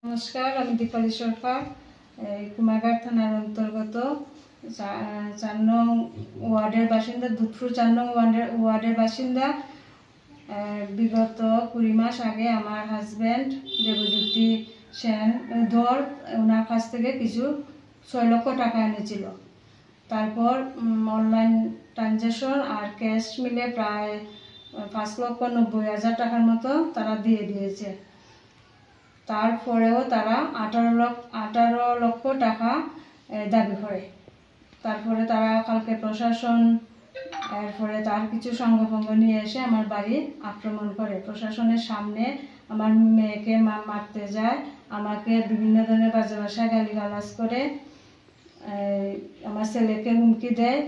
নমস্কার, আমি দীপালি সরকার, কুমারঘাট থানার অন্তর্গত 4 নং ওয়ার্ডের বাসিন্দা, দুধপুর 4 নং ওয়ার্ডের বাসিন্দা। বিগত 20 মাস আগে আমার হাজব্যান্ড দেবজ্যোতি সেন ধর ওনার কাছ থেকে কিছু 6 লক্ষ টাকা এনেছিল। তারপর অনলাইন ট্রানজ্যাকশন আর ক্যাশ মিলে প্রায় 5,90,000 টাকার মতো তারা দিয়ে দিয়েছে। তারপরেও তারা 18 লক্ষ টাকা দাবি করে। তারপরে তারা কালকে প্রশাসন, এরপরে তার কিছু সঙ্গভঙ্গ নিয়ে এসে আমার বাড়ি আক্রমণ করে। প্রশাসনের সামনে আমার মেয়েকে মারতে যায়, আমাকে বিভিন্ন ধরনের বাজে ভাষায় গালিগালাজ করে, আমার ছেলেকে হুমকি দেয়,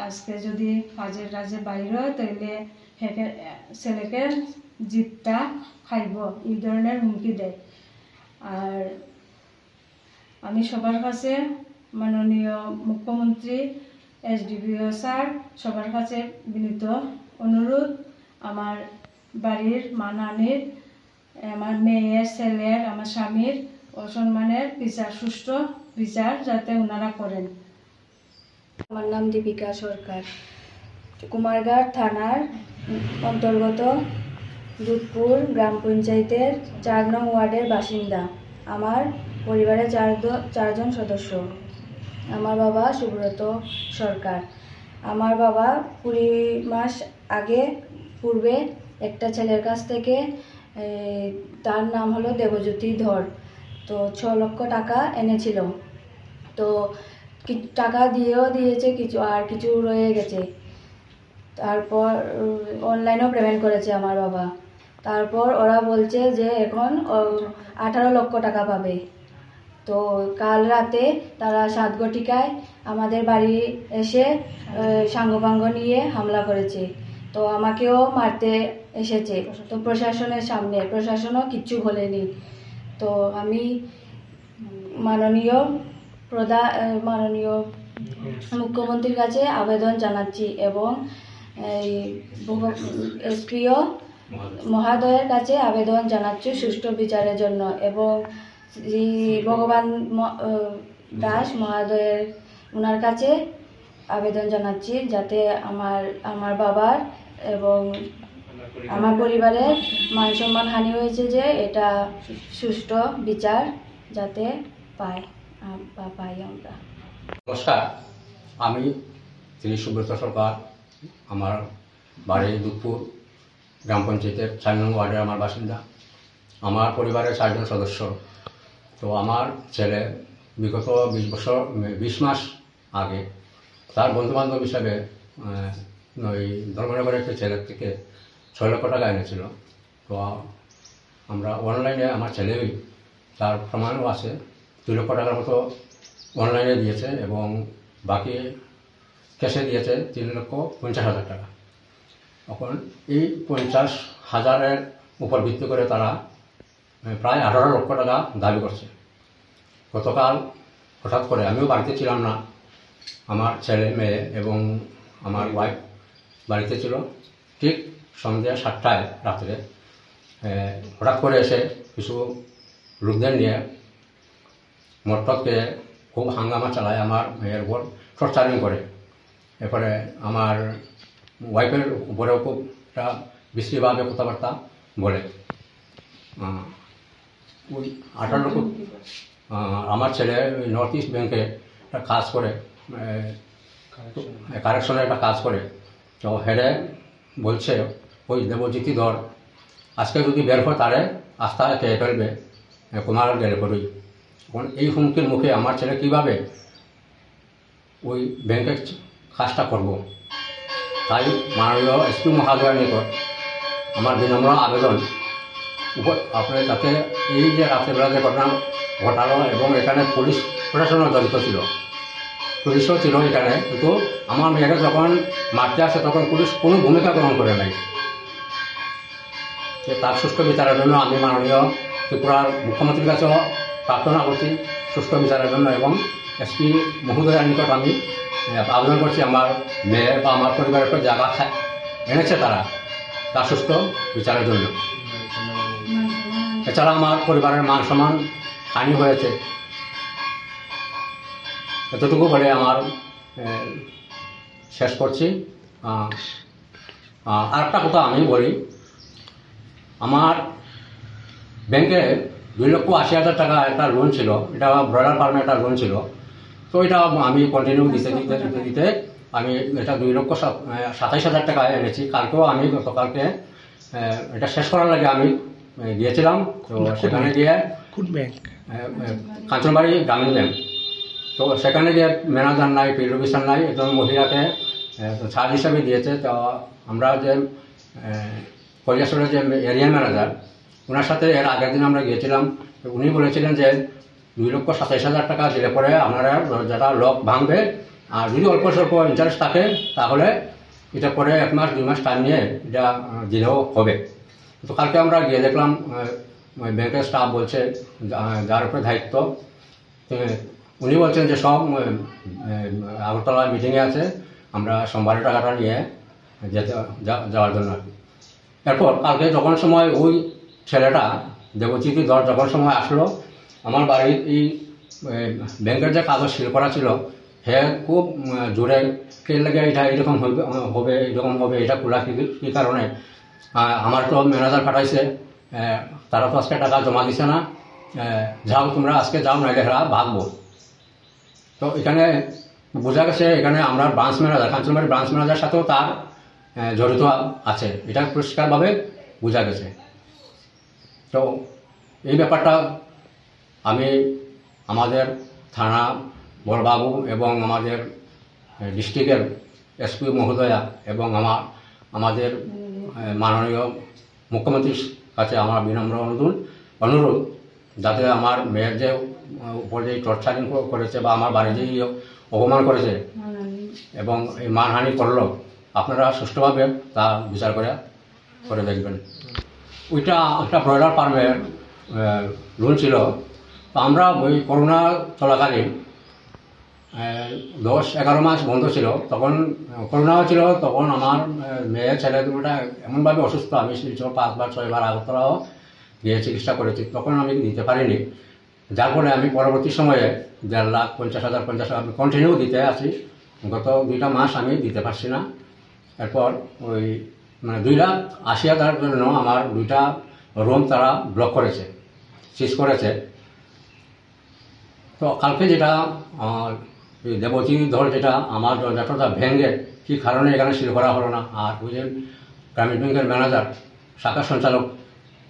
আজকে যদি কাজের কাজে বাইর হয় তাহলে ছেলেকে জিতটা খাইব, এই ধরনের হুমকি দেয়। আর আমি সবার কাছে, মাননীয় মুখ্যমন্ত্রী, SDPO স্যার, সবার কাছে বিনীত অনুরোধ, আমার বাড়ির মানহানির, আমার মেয়ের, ছেলের, আমার স্বামীর অসম্মানের বিচার, সুষ্ঠু বিচার যাতে ওনারা করেন। আমার নাম দীপিকা সরকার, কুমারঘাট থানার অন্তর্গত দুধপুর গ্রাম পঞ্চায়েতের 4 নং ওয়ার্ডের বাসিন্দা। আমার পরিবারে 4 জন সদস্য। আমার বাবা সুব্রত সরকার। আমার বাবা 20 মাস পূর্বে একটা ছেলের কাছ থেকে, তার নাম হলো দেবজ্যোতি ধর, তো 6 লক্ষ টাকা এনেছিল। তো টাকা দিয়েছে কিছু, আর কিছু রয়ে গেছে। তারপর অনলাইনেও পেমেন্ট করেছে আমার বাবা। তারপর ওরা বলছে যে এখন 18 লক্ষ টাকা পাবে। তো কাল রাতে তারা 7 ঘটিকায় আমাদের বাড়ি এসে সাঙ্গপাঙ্গ নিয়ে হামলা করেছে। তো আমাকেও মারতে এসেছে। তো প্রশাসনের সামনে, প্রশাসনও কিচ্ছু বলেনি। তো আমি মাননীয় মুখ্যমন্ত্রীর কাছে আবেদন জানাচ্ছি এবং SPO মহোদয়ের কাছে আবেদন জানাচ্ছি সুষ্ঠু বিচারের জন্য, এবং শ্রী ভগবান দাস মহোদয়ের ওনার কাছে আবেদন জানাচ্ছি যাতে আমার বাবার এবং আমার পরিবারের মান সম্মান হানি হয়েছে, যে এটা সুষ্ঠু বিচার যাতে পাই আমরা। নমস্কার, আমি শ্রী সুব্রত সরকার। আমার বাড়ি দুধপুর গ্রাম পঞ্চায়েতের 4 নং ওয়ার্ডের আমার বাসিন্দা। আমার পরিবারের 4 জন সদস্য। তো আমার ছেলে বিগত 20 মাস আগে তার বন্ধুবান্ধব হিসাবে ওই ধর্মনগরের একটি ছেলের থেকে 6 লক্ষ টাকা এনেছিল। তো আমরা অনলাইনে, আমার ছেলেই, তার প্রমাণও আছে, 2 লক্ষ টাকার মতো অনলাইনে দিয়েছে এবং বাকি ক্যাশে দিয়েছে 3,50,000 টাকা। এখন এই 50,000-এর উপর ভিত্তি করে তারা প্রায় 18 লক্ষ টাকা দাবি করছে। গতকাল হঠাৎ করে, আমিও বাড়িতে ছিলাম না, আমার ছেলে, মেয়ে এবং আমার ওয়াইফ বাড়িতে ছিল। ঠিক সন্ধ্যা 7টায় রাত্রে হঠাৎ করে এসে কিছু লোকদের নিয়ে মটকে খুব হাঙ্গামা চালায়, আমার মেয়ের উপর টর্চারিং করে। এরপরে আমার ওয়াইফের উপরেও খুব একটা বিশ্রীভাবে কথাবার্তা বলে। ওই 18 লক্ষ আমার ছেলে ওই নর্থ ইস্ট ব্যাংকে একটা কাজ করে, কারেকশনের একটা কাজ করে। তো হেরে বলছে ওই দেবজ্যোতি ধর আজকে যদি বের হয় তারে আস্থা খেয়ে ফেলবে, কুমার গেলে পড়ই। এখন এই হুমকির মুখে আমার ছেলে কীভাবে ওই ব্যাংকের কাজটা করব, তাই মাননীয় এসপি মহাদয়ের নিকট আমার বিনম্র আবেদন আপনার যাতে এই যে রাত্রেবেলা যে ঘটনা ঘটালো এবং এখানে পুলিশ প্রশাসনও জড়িত ছিল, পুলিশও ছিল এখানে, কিন্তু আমার মেয়েকে যখন মারতে আসে তখন পুলিশ কোনো ভূমিকা গ্রহণ করে নাই। তার সুষ্ঠু বিচারের জন্য আমি মাননীয় ত্রিপুরার মুখ্যমন্ত্রীর কাছেও প্রার্থনা করছি সুষ্ঠু বিচারের জন্য, এবং এসপি মহোদয়ের নিকট আমি আবেদন করছি আমার মেয়ে বা আমার পরিবারের উপর জায়গা এনেছে তারা তার সুষ্ঠু বিচারের জন্য। এছাড়া আমার পরিবারের মান সম্মান হানি হয়েছে, এতটুকু বলে আমার শেষ করছি। আরেকটা কথা আমি বলি, আমার ব্যাংকে 2,80,000 টাকা একটা লোন ছিল, এটা ব্রয়লার ফার্মে একটা লোন ছিল। তো এটা আমি কন্টিনিউ দিতে আমি এটা 2,27,000 টাকা এনেছি। কালকেও আমি গতকালকে এটা শেষ করার লাগে আমি গিয়েছিলাম। তো সেখানে গিয়ে কাঞ্চনবাড়ি গ্রামীণ ব্যাংক, তো সেখানে গিয়ে ম্যানেজার নাই, ফিল্ড অফিসার নাই, একজন মহিলাকে ছাড় হিসাবে দিয়েছে। তো আমরা যে কৈলাসরের যে এরিয়া ম্যানেজার, ওনার সাথে এর আগের দিন আমরা গিয়েছিলাম। উনি বলেছিলেন যে 2,27,000 টাকা দিলে পরে আপনারা যারা লক ভাঙবে, আর যদি অল্প স্বল্প ইন্টারেস্ট থাকে তাহলে এটা পরে 1 মাস 2 মাস টাইম নিয়ে এটা দিলেও হবে। তো কালকে আমরা গিয়ে দেখলাম ব্যাংকের স্টাফ বলছে, যার উপরে দায়িত্ব উনি বলছেন যে সব আগরতলায় মিটিংয়ে আছে, আমরা সোমবারে টাকাটা নিয়ে যেতে যাওয়ার জন্য। এরপর কালকে যখন সময় ওই ছেলেটা দেবজ্যোতি ধর যখন সময় আসলো আমার বাড়ির এই ব্যাংকের যে কাগজ সিল করা ছিল, হে খুব জোরে কে লেগে এটা এরকম হবে এরকম হবে, এটা খোলা কী কারণে, আমার তো ম্যানেজার পাঠাইছে, তারা তো আজকে টাকা জমা দিছে না, যাও তোমরা আজকে যাও, নাইলে হেরা ভাগবো। তো এখানে বোঝা গেছে এখানে আমরা branch manager, Kanchanbari branch manager সাথেও তার জড়িত আছে, এটা পরিষ্কারভাবে বোঝা গেছে। তো এই ব্যাপারটা আমি আমাদের থানা বড়বাবু এবং আমাদের ডিস্ট্রিক্টের এসপি মহোদয়া এবং আমাদের মাননীয় মুখ্যমন্ত্রীর কাছে আমার বিনম্র অনুরোধ যাতে আমার মেয়ের যে উপর যে টর্চারিং করেছে বা আমার বাড়ি যে অপমান করেছে এবং এই মানহানি করলো, আপনারা সুষ্ঠুভাবে তা বিচার করে দেখবেন। ওইটা একটা ব্রয়লার ফার্মের লোন ছিল। তো আমরা ওই করোনা চলাকালীন 10-11 মাস বন্ধ ছিল, তখন করোনাও ছিল, তখন আমার মেয়ে ছেলে দুটোটা এমনভাবে অসুস্থ, আমি 5বার 6বার আগরতলাও গিয়ে চিকিৎসা করেছি, তখন আমি দিতে পারিনি। যার ফলে আমি পরবর্তী সময়ে 1,50,000 আমি কন্টিনিউ দিতে আছি। গত 2টা মাস আমি দিতে পারছি না। এরপর ওই 2,80,000 জন্য আমার 2টা রুম তারা ব্লক করেছে, সিজ করেছে। তো কালকে যেটা দেবজ্যোতি ধর যেটা আমার দরজাটা ভেঙে কী কারণে এখানে সিল করা হলো না, আর ওই যে গ্রামীণ ব্যাংকের ম্যানেজার শাখা সঞ্চালক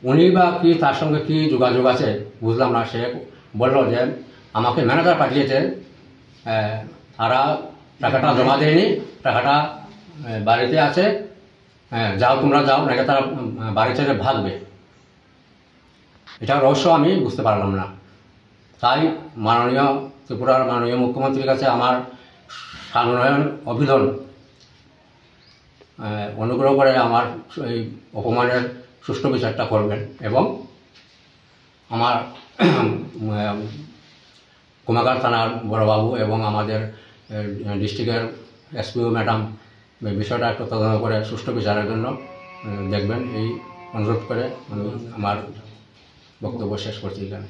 উনি বা কি তার সঙ্গে কি যোগাযোগ আছে বুঝলাম না। সে বলল যে আমাকে ম্যানেজার পাঠিয়েছে, তারা টাকাটা জমা দেয়নি, টাকাটা বাড়িতে আছে, যাও তোমরা যাও, নাকি তারা বাড়ি ছেড়ে ভাগবে। এটা রহস্য আমি বুঝতে পারলাম না। তাই ত্রিপুরার মাননীয় মুখ্যমন্ত্রীর কাছে আমার সান্বয়ন অভিযোগ, অনুগ্রহ করে আমার এই অপমানের সুষ্ঠু বিচারটা করবেন এবং আমার কুমারঘাট থানার বড়বাবু এবং আমাদের ডিস্ট্রিক্টের এসপিও ম্যাডাম বিষয়টা একটু তদন্ত করে সুষ্ঠু বিচারের জন্য দেখবেন, এই অনুরোধ করে আমি আমার বক্তব্য শেষ করছি এখানে।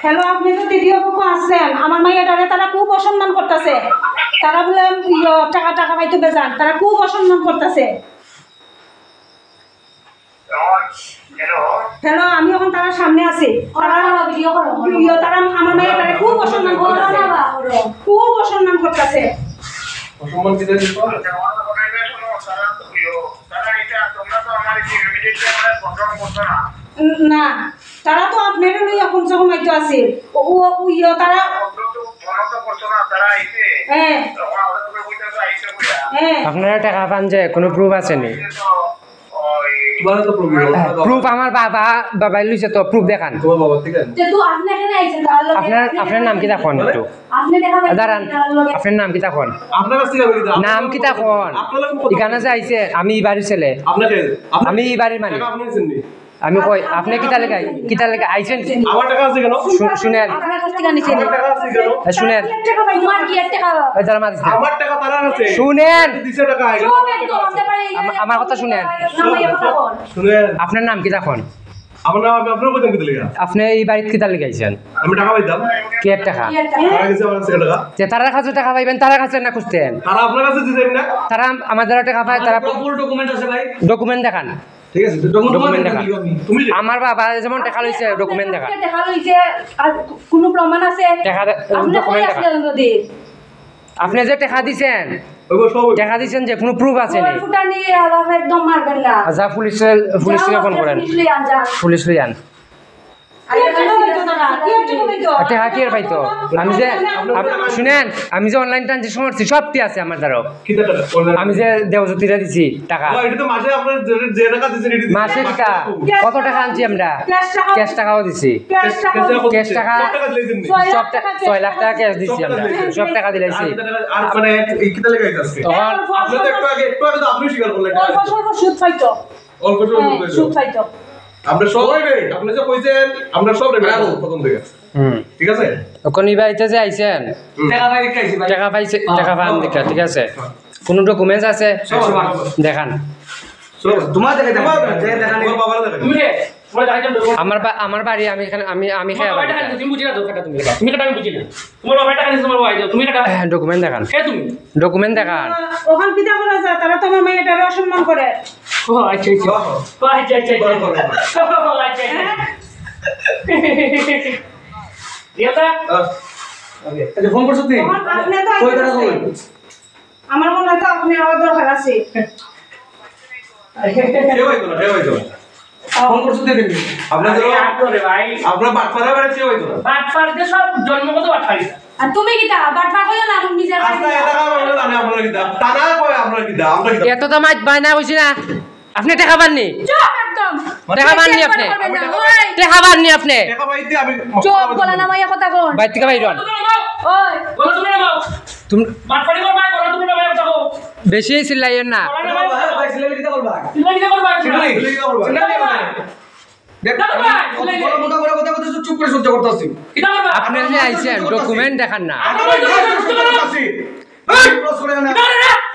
হ্যালো, আপনি তো তৃতীয় পক্ষ আসলেন, আমার মাইয়াটারে তারা খুব অসম্মান করতেছে, তারা বলে টাকা টাকা পাইতে বেজান, তারা খুব অসম্মান করতেছে। হ্যালো, আমি এখন তারা সামনে আছি, তারা আমার মাইয়াটারে খুব অসম্মান করতেছে, খুব অসম্মান করতেছে। না, তারা তো আপনার এখন যখন মাইতো আছে তারা আপনারা টাকা পান যে কোনো প্রুফ আছে নি? প্রুফ আমার বাবাই লইছে তো, প্রুফ দেখান। আপনার নাম কি তখন? একটু দাঁড়ান, আপনার নাম কি তখন? নাম কি তখন? এখানে যে আইছে, আমি এই বাড়ির ছেলে, আমি এই বাড়ির মালিক। আমি কই আপনি কিতা লেগে আইছেন? আমার টাকা আছে কেন? শুনেন, শুনেন, আমার টাকা তারা আছে, শুনেন, দিছে টাকা আমার কথা শুনেন। শুনেন, আপনার নাম কি তখন? আমার নাম আমি আপনার কইতাম কি লেগা? আপনি এই বাড়িতে কিতা লেগে আইছেন? আমি টাকা পাইতাম, কি এর টাকা? তারা গেছে আমার কাছে টাকা, যে তার কাছে টাকা পাইবেন, তার কাছে না খুঁজতেন? তারা আপনার কাছে দিতেন না? তারা আমাদের টাকা পায়, তারা ফুল ডকুমেন্ট আছে ভাই, ডকুমেন্ট দেখান। ঠিক আছে, ডকুমেন্ট দেখান। তুমি আমার বাবা যেমন টাকা লইছে, ডকুমেন্ট দেখান। কোনো প্রমাণ আছে? টাকা ডকুমেন্ট দেখান। আপনি যে টাকা দিছেন, টাকা দিছেন যে কোনো প্রুফ আছে নি? একদম মারবেন না। আচ্ছা, পুলিশে ফোন করেন, পুলিশ লই আন। টাকা কি এর পাইতো? আমি যে শুনেন, আমি যে অনলাইন ট্রানজেকশন করছি সবটি আছে আমার দ্বারাও। আমি যে দেবজ্যোতিরা দিছি টাকা, এটা তো মাসে আপনার যে টাকা দিছেন এটি মাসে টাকা কত টাকা আনছি আমরা? ক্যাশ টাকাও দিছি, ক্যাশ টাকা সব 6 লাখ টাকা ক্যাশ দিছি আমরা, সব টাকা দিলাইছি। আর মানে এই কিটা লেগে আছে তখন আপনি তো একটু আগে তো আপনি স্বীকার করলেন সুদ পাইতো, অল্প সুদ পাইতো। আমরা সবাই আপনি যে কইছেন আমরা সব রেবেল প্রথম থেকে, ঠিক আছে? ওখানে বাড়িতে যে আইছেন, টাকা ভাই খাইছি ভাই, টাকা পাইছে, টাকা পান দেখা, ঠিক আছে? কোন ডকুমেন্টস আছে দেখান। তোমার দেখে দাও, তোমার বাবার দেখেন তুমি রে তোমার দাইটা ডকুমেন্ট আমার বাড়ি, আমি এখানে আমি খেয়ে বাবা টাকা তুমি বুঝিনা দাও, কাটা তুমি তুমি কাটা আমি বুঝিনা, তোমার বাবা টাকা নিছে তোমার বাবা দাও, তুমি কাটা ডকুমেন্ট দেখান, কে তুমি? ডকুমেন্ট দেখান। ওখান কিতা বলা যায়, তারা তো আমার মাইয়াটারে অসম্মান করে। ও আচ্ছা আচ্ছা, ও আচ্ছা আচ্ছা আচ্ছা, রিয়াতা ওকে, আচ্ছা ফোন করছ তুই? আপনি তো কই টাকা কই? আমার মনে হয় তো আপনি আমার দরকার আছে। কে হইতো না, কে হইতো না ফোন করছ তুই দেখবি আপনার রে ভাই, আপনার বাটপাড়া বাড়ি কে হইতো না? বাটপার যে সব জন্মগত বাটপারি। আর তুমি কি তা বাটপা কইও না নিজের আচ্ছা এটা কাম আমরা জানি আপনার কি দাম, টাকা কই আপনার কি দাম, আমরা কি দাম? এত তো মাইট বায়না কইছি না, আপনি টাকা পাননি? চুপ একদম, টাকা পাননি আপনি? ওই টাকা পাননি আপনি? টাকা পাইতে আমি চুপ বলা না মাইয়া কথা কোন? বাইর থেকে বাইর হন। ওই বলো তুমি না বাবা, তুমি বাটপারি কর ভাই, বলো তুমি না ভাই কথা কও। বেশি চিল্লাইয়েন না। ভাই সিলেক্ট দিতে করবা, সিলেক্ট দিতে করবা, সিলেক্ট দিতে করবা। সিলেক্ট দিতে করবা। দেখো ভাই, বড় মোটা করে কথা কথা চুপ করে সহ্য করতেছি। কিটা করবা? আপনি যে আইছেন ডকুমেন্ট দেখান না। ক্রস করে না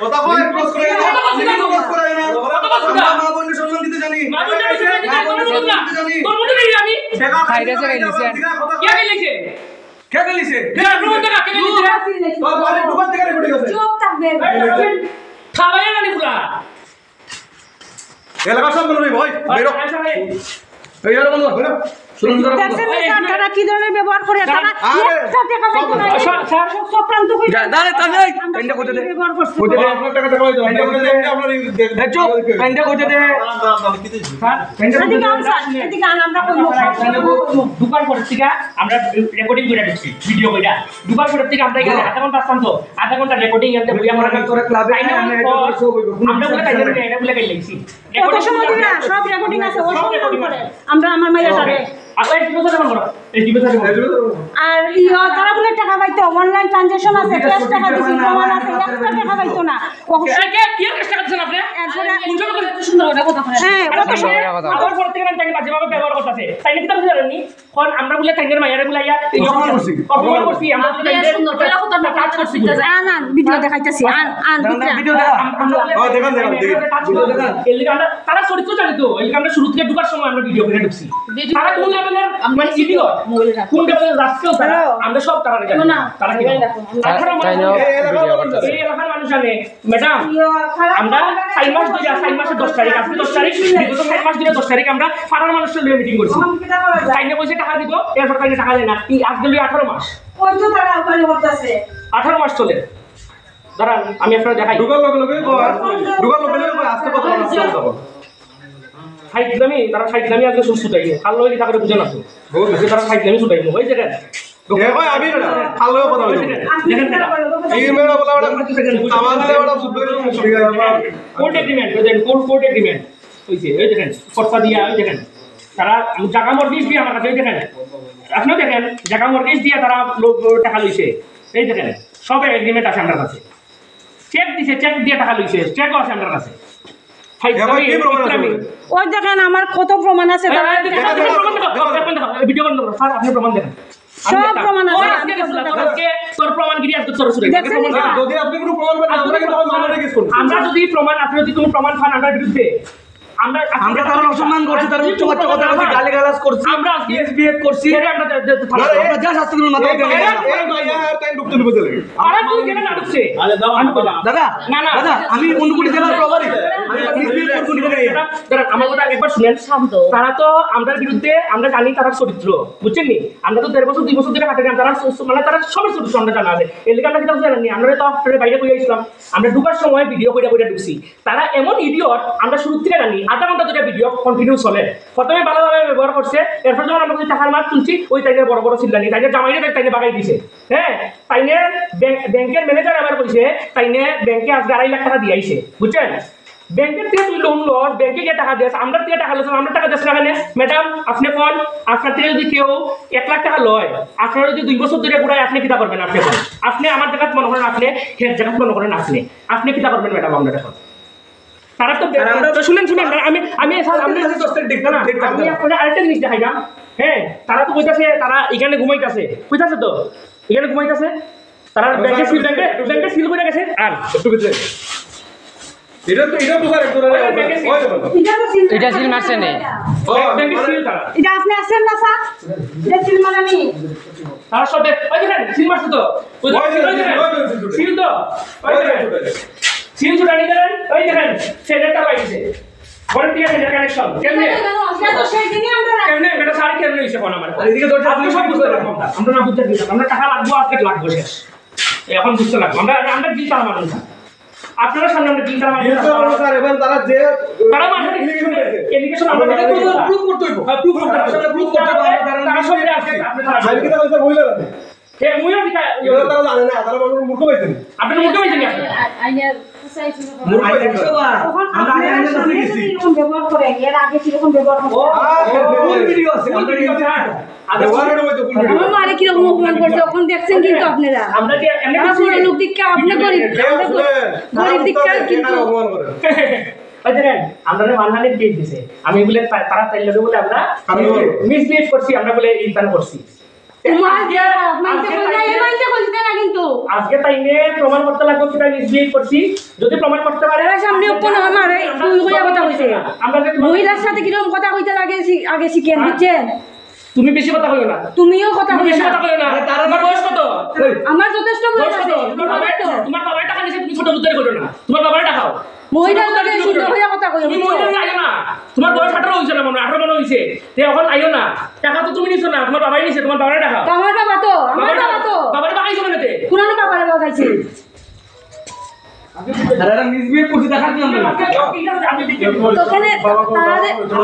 কথা বল, ক্রস করে না ক্রস করে না আমরা মা বোনকে সম্মান দিতে জানি, মা বোনকে সম্মান দিতে জানি, তোর মধ্যে নেই আমি। টাকা খাইরে যে নিছেন কে লিখে? কে গেলিছে কে প্রমাণ টাকা কে লিখে? তোর বাড়ির দোকান থেকে রেকর্ডিং আছে, চুপ থাকবে। খাবাই না নি পুরা। এলাকা সব বলবি ভাই বেরো এই আর বল বেরো শুনুন জোরে দেখছেন না তারা কি ধরনের ব্যবহার করে, তারা একটা টাকা পাইতো না, সব প্রান্ত কই দাঁড়ে তাহলে এন্ডা কইতে দে, ব্যবহার করছে। কইতে দে আপনার টাকা টাকা হইতো এন্ডা কইতে দে আপনার এই চুপ এন্ডা কইতে দে। হ্যাঁ এন্ডা কইতে এদিকে আন স্যার, এদিকে আন, আমরা কইবো। দুবার পর থেকে আমরা রেকর্ডিং করে দিচ্ছি ভিডিও কইরা, দুবার পর থেকে আমরা এখানে আধা ঘন্টা আসতাম তো, আধা ঘন্টা রেকর্ডিং এন্ড বইয়া আমরা করে ক্লাবে আমরা বলে কাজ করে এটা বলে কাজ লাগছি কত সময় দিন না, সব রেকর্ডিং আছে, ও সব রেকর্ডিং করে। আমরা আমার মাইয়াটারে আর এই দিবস আছে বড় এই দিবস আছে আর তারা বলে টাকা পাইতো, অনলাইন ট্রানজাকশন আছে, ক্যাশ টাকা দিছি, প্রমাণ আছে, একটা টাকা পাইতো না। কে কি চেষ্টা করছেন আপনি? এরপরে কোনটা করে সুন্দর কথা বলেন। হ্যাঁ কত সময় আবার পর থেকে আমি তাকে যেভাবে ব্যবহার করতেছে তাই নাকি আপনি জানেননি? কোন আমরা বলে তাইনের মাইয়ারে বুলাইয়া অপমান করছি আমরা বলে তাইনের সুন্দর করে কথা কাজ করছি আন আন ভিডিও দেখাইতেছি, আন ভিডিও তারা চরিত্র জানি তো এই আমরা শুরু থেকে ঢুকার সময় আমরা ভিডিও করে ঢুকছি তারা কোন লেভেলের মানে ইডিয়ট কোনটা রাস্তাও তারা আমরা সব তারা জানি তারা কি এই এলাকার মানুষ জানে ম্যাডাম আমরা 4 মাস ধরে 4 মাসের 10 তারিখ আজকে 10 তারিখ বিগত 4 মাস ধরে 10 তারিখ আমরা পাড়ার মানুষের লয়ে মিটিং করছি তাইনে কইছে টাকা দিব এরপর তাইনে টাকা দেয় না আজকে লই 18 মাস কত তারা ওখানে করতেছে 18 মাস চলে দাঁড়ান আমি আপনারা দেখাই ঢুকার লগে লগে আস্তে কথা বলো সাইডলামি তারা সাইডলামি আজকে সুস্থ তাই কাল লই লিখা করে বুঝে না তো আজকে তারা সাইডলামি শুটাই ওই দেখেন ভাই আমি না ভালো কথা বলবো এই মেরা বলা আমাদের বড় সুপার কোর্ট এগ্রিমেন্ট দেখেন কোর্ট এগ্রিমেন্ট হইছে এই দেখেন ফর্সা দিয়া ওই দেখেন তারা জায়গা মর্গেজ দিয়ে আমার কাছে দেখেন আপনিও দেখেন জায়গা মর্গেজ দিয়ে তারা টাকা লইছে এই দেখেন সব এগ্রিমেন্ট আছে আমার কাছে চেক দিছে চেক দিয়ে টাকা লইছে চেকও আছে আমার কাছে ওই দেখেন আমার কত প্রমাণ আছে ভিডিও বন্ধ করো স্যার আপনি প্রমাণ দেখেন সব প্রমাণ আছে তোর প্রমাণগিরি আজকে তোর শুরু যদি আপনি কোনো প্রমাণ পান আমরা কিন্তু মামলা রেজিস্ট করব আমরা যদি প্রমাণ আপনি যদি কোনো প্রমাণ পান আমরা বিরুদ্ধে আমরা তার অসম্মান করছি তার উচ্চ কথা বলছি গালিগালাজ করছি আমরা মিসবিহেভ করছি আমরা যা শাস্তি করব মাথা দিয়ে এই ভাই আর টাইম ঢুকতে দিব চলে আরে তুই কেন না ঢুকছে দাদা না না দাদা আমি অনুগুলি জেলার প্রভারী আমি মিসবিহেভ করব না দাদা আমার কথা একবার শুনেন শান্ত তারা তো আমাদের বিরুদ্ধে আমরা জানি তার চরিত্র বুঝছেন নি আমরা তো 1.5 বছর 2 বছর ধরে কাটে তারা মানে তারা সবার চরিত্র আমরা জানা আছে এর লাগি আমরা কিছু জানি আমরা তো আপনাদের বাইরে কই আইছিলাম আমরা ঢোকার সময় ভিডিও কইরা ঢুকছি তারা এমন ইডিয়ট আমরা শুরু থেকে জানি আধা ঘন্টা ধরে ভিডিও কন্টিনিউ চলে প্রথমে ভালোভাবে ব্যবহার করছে এরপর যখন আমরা টাকার মাছ তুলছি ওই টাইনে বড় বড় চিল্লানি তাইনে জামাইরে তাইনে বাগাই দিছে হ্যাঁ তাইনে ব্যাংকের ম্যানেজার আবার কইছে তাইনে ব্যাংকে আজকে 2.5 লাখ টাকা দিয়ে আইছে বুঝছেন ব্যাংকের থেকে তুই লোন লস ব্যাংকে গিয়ে টাকা দেস আমরা থেকে টাকা লস আমরা টাকা দেস না কেন ম্যাডাম আপনি কোন আপনার থেকে যদি কেউ 1 লাখ টাকা লয় আপনারা যদি 2 বছর ধরে ঘুরায় আপনি কিটা করবেন আপনি কোন আপনি আমার জায়গা মনে করেন আপনি হেড জায়গা মনে করেন আপনি কিটা করবেন ম্যাডাম আমরা দেখুন তারা তো শুনেন আমি স্যার আমি আপনাদের আরেকটা জিনিস দেখাইলাম হ্যাঁ তারা তো কইতাছে তারা এখানে ঘুমাইতেছে কইতাছে তো এখানে ঘুমাইতেছে তারা ব্যাংকে সিল করে গেছে আর একটু ভিতরে এটা তো স্যার একটু এটা সিল মারছে নে ব্যাংকে সিল তারা এটা আপনি আছেন না স্যার এটা সিল মারানি তারা সব ওই দেখেন সিল মারছে তো সিল তো ওই দেখেন সিল ছুটানি দেন ওই দেখেন সেটাটা পাইছে বড় টিয়া সেটা কানেকশন কেমনে তো সেই দিনই আমরা কেমনে এটা সারি কেমনে হইছে কোন আমার এদিকে দরজা আপনি সব বুঝতে পারবেন আমরা না বুঝতে দিলাম আমরা টাকা লাগবো আজকে লাগবো শেষ এখন বুঝতে লাগবো আমরা দিন তারা মানুষ আপনারা সামনে আমরা দিন তারা মানুষ স্যার এবার তারা যে তারা মানুষ এডুকেশন আমরা প্রুফ করতে হইব প্রুফ করতে হবে তারা সব আছে আমি কি তাহলে বইলা না এ মুইও দিকা তারা জানে না তারা মানুষ মূর্খ হইছেন আপনি মূর্খ হইছেন আপনি আইনের মূর্খ হইছেন আমরা আইনের সাথে গেছি এরকম ব্যবহার করে এর আগে কি রকম ব্যবহার করে ফুল ভিডিও আছে ফুল ভিডিও আছে ব্যবহারের মধ্যে ফুল ভিডিও আমার মারে কি রকম অপমান করছে ওখান দেখছেন কিন্তু আপনারা আমরা যে এমনি আমরা পুরো লোক দিককে আপনি গরিব দিককে কিন্তু অপমান করে ওই দেখেন আমরা মানহানির কেস দিছে আমি বলে তারা চাইলে বলে আমরা মিসবিহেভ করছি আমরা বলে ইনসান করছি আজকে তাইনে প্রমাণ করতে লাগবে সেটা মিসবিহেভ করছি যদি প্রমাণ করতে পারে সামনে কোনো আমার কথা কইছে আমরা যে মহিলার সাথে কিরকম কথা কইতে লাগে আগে শিখেন বুঝছেন তুমি বেশি কথা কইও না তুমিও কথা তুমি বেশি কথা কইও না তোমার বয়স কত আমার যথেষ্ট বয়স আছে তোমার বাবার টাকা নিছে তুমি ছোট বুদ্ধি করো না তোমার বাবার টাকাও মহিলার লগে শুদ্ধ হইয়া কথা কইও তুমি মহিলা আইও না তোমার বয়স 18 হইছে না মনে 18 মনে হইছে তে এখন আইও না টাকা তো তুমি নিছো না তোমার বাবাই নিছে তোমার বাবার টাকা আমার বাবা তো বাবার বাগাইছো না তে পুরানো বাবার বাগাইছে দাদা মিসবিহেভ করতে দেখা কি আমরা তোখানে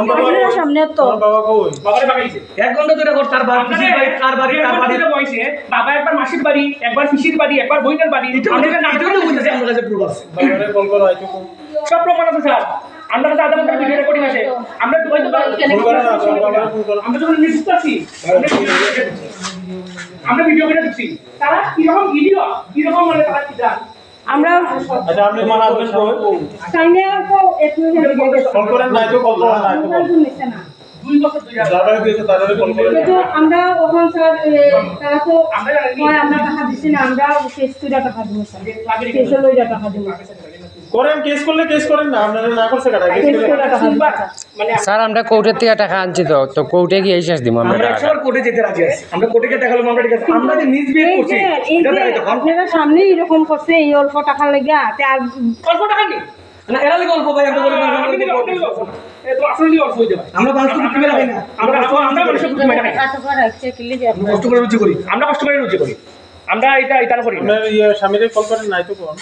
তাদের সামনে তো বাবা কই বাবারে বাগাইছে 1 ঘন্টা ধরে কর তার বাড়ি কার বাড়ি বইছে বাবা একবার মাসির বাড়ি একবার পিসির বাড়ি একবার বইনের বাড়ি আমরা না এটা বুঝতেছি আমার কাছে প্রুফ আছে বাবারে কল করো আইতো সব প্রমাণ আছে স্যার আমরা কাছে আধা ঘন্টা ভিডিও রেকর্ডিং আছে আমরা হয়তো আমরা যখন নিশ্চিত আছি আমরা ভিডিও করে দিচ্ছি তারা কিরকম ভিডিও কিরকম মানে তারা কি জান আমরা আচ্ছা আপনি মানা করবেন টাইমে তো একটু কল করেন না তো কল করেন না 2 বছর ধরে যারা দিয়েছে তাদের কল করেন তো আমরা ওখান স্যার তারা তো আমরা টাকা দিছি না আমরা শেষ করে টাকা দিব স্যার শেষ লই টাকা দিব করেন কেস করলে কেস করেন না আপনারা না করছে কাটা কেস করে মানে স্যার আমরা কোর্টের থেকে টাকা আনছি তো কোর্টে গিয়ে শেষ দিব আমরা আমরা টাকা। 100 বার কোর্টে যেতে রাজি আছি আমরা কোর্টে গিয়ে টাকা লম আমরা ঠিক আছে আমরা যে মিসবিহেভ করছি এটা দেখাই তখন আপনারা সামনে এরকম করছে এই অল্প টাকা লেগে আর অল্প টাকা নেই না এরা লাগে অল্প ভাই আমরা বলি তো আসলে অল্প হইতে পারে আমরা 500 কোটি টাকা লাগাই না আমরা মানুষের প্রতি টাকা নেই কষ্ট করে রুচি করি আমরা কষ্ট করে রুজি করি আমরা এটা করি না। আপনার স্বামীরে কল করেন নাই তো কোন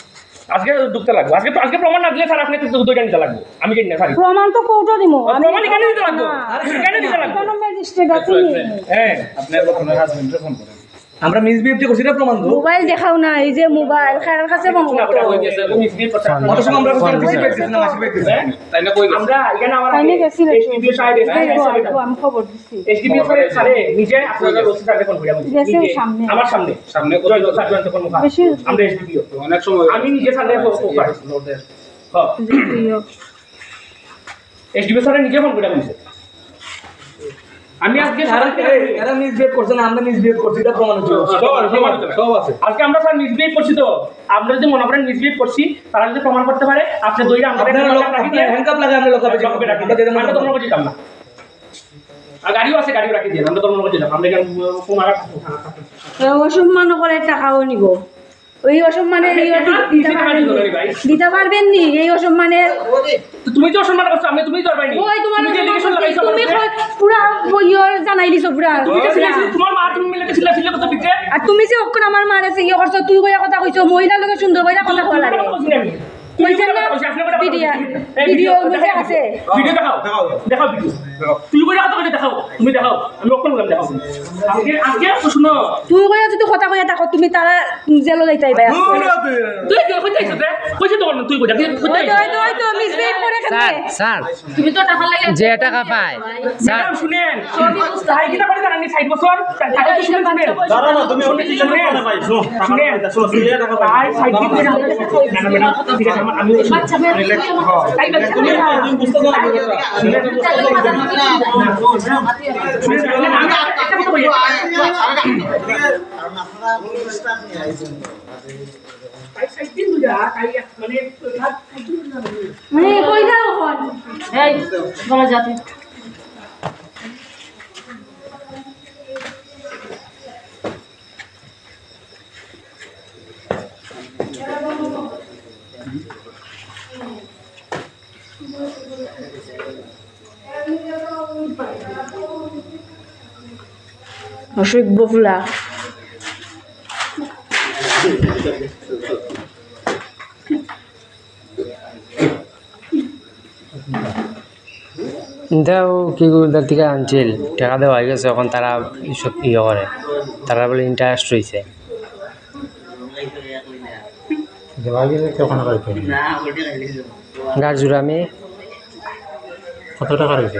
আজকে ঢুকতে লাগবে আজকে প্রমাণ না দিলে স্যার আপনি তো দুইটা নিতে লাগবে আমি জানি না স্যার প্রমাণ তো কোর্টও দিব প্রমাণ এখানে দিতে লাগবে এখানে দিতে লাগবে কোনো ম্যাজিস্ট্রেট আছে হ্যাঁ আপনার আপনার হাজবেন্ডরে ফোন করেন আমরা মিসবিহেভ যে করছি না প্রমাণ দো মোবাইল দেখাও না এই যে মোবাইল খায়ের কাছে বন্ধ না ওটা হয়ে গেছে মিসবিহেভ করতে কত সময় আমরা কথা বুঝতে পারছি না মাসি পাইছি তাই না কই আমরা এখানে আমার তাই না গেছিল এসডিবি সাহেব আমি খবর দিচ্ছি এসডিবি সাহেব স্যারে নিজে আপনাদের রসিদ আগে ফোন করে গেছে সামনে। আমার সামনে সামনে জয় স্যার জয়ন্ত কর্মকার বেশি আমরা এসডিবি অনেক সময় আমি নিজে স্যারে ফোন করি হ্যাঁ এসডিবি স্যারে নিজে ফোন করে বলছে আমি আজকে এরা মিসবিহেভ করছে না আমরা মিসবিহেভ করছি এটা প্রমাণ হচ্ছে সব আছে আজকে আমরা স্যার মিসবিহেভ করছি তো আমরা যদি মনে করেন মিসবিহেভ করছি তারা যদি প্রমাণ করতে পারে আপনি দইরা আমাদের হ্যান্ডকাপ লাগে আমরা লোকাপে আমরা ধর্ম করছি না আর গাড়িও আছে গাড়িও রাখি দিয়ে আমরা ধর্ম করছি না আমরা এখানে ফোন আগা অসম্মান করে টাকাও নিব ওই অসম্মানের দিতে পারবেন নি এই অসম্মানের তুমি তো অসম্মান করছো আমি তুমি তো পাইনি ওই তোমার তুমি যে লিগেশন লাগাইছো তুমি পুরা বইয়র জানাই দিছো পুরা তোমার মা তুমি মিলে ছিল ছিল কত বিকে আর তুমি যে অক্ষণ আমার মারে ইয়ে করছো তুই কইয়া কথা কইছো মহিলার লগে সুন্দর কইরা কথা কইলা লাগে কইছেন না ভিডিও মধ্যে আছে ভিডিও দেখাও দেখাও ভিডিও তুই কইরা কথা কইতে দেখাও তুমি দেখাও আমি অক্ষণ বললাম দেখাও আজকে শুনো তুই কইয়া যদি কথা কইয়া থাকো তুমি তারা জেলে যাইতাই ভাই তুই কি কইতাইছ তে কইছ তো তুই কইতা ওই তো মিসবিহেভ করে স্যার স্যার তুমি তো টাকা লাগে যে টাকা পায় স্যার ম্যাডাম শুনেন তাই কিনা করে জানেন 60 বছর টাকা কি শুনেন দাঁড়া না তুমি অনেক কিছু জানো না ভাই শোনো শুনেন শোনো সিরিয়া টাকা তাই 60 দিন না ম্যাডাম ঠিক আছে আমি আচ্ছা তাই বাচ্চা তুমি তুমি বুঝতে জানো আমি একটা কথা বলি তাই 60 দিন বুঝা তাই মানে মানে কই যাও এখন এই বলা যাতে অসভ্য ফুলা এটাও কি ওদের থেকে আনছিল টাকা দেওয়া হয়ে গেছে এখন তারা সব ইয়ে করে তারা বলে ইন্টারেস্ট রয়েছে গাছ জুড়ামি কত টাকা রয়েছে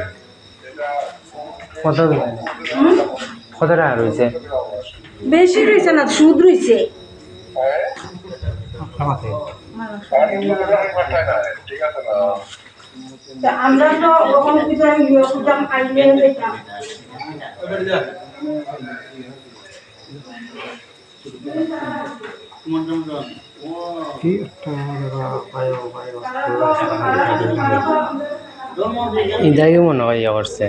কত টাকা রয়েছে বেশি রইছে না সুদ রইছে আমরা তো ওখান থেকে খাইলে যেতাম ইদাকে মনে হয় ইয়ে করছে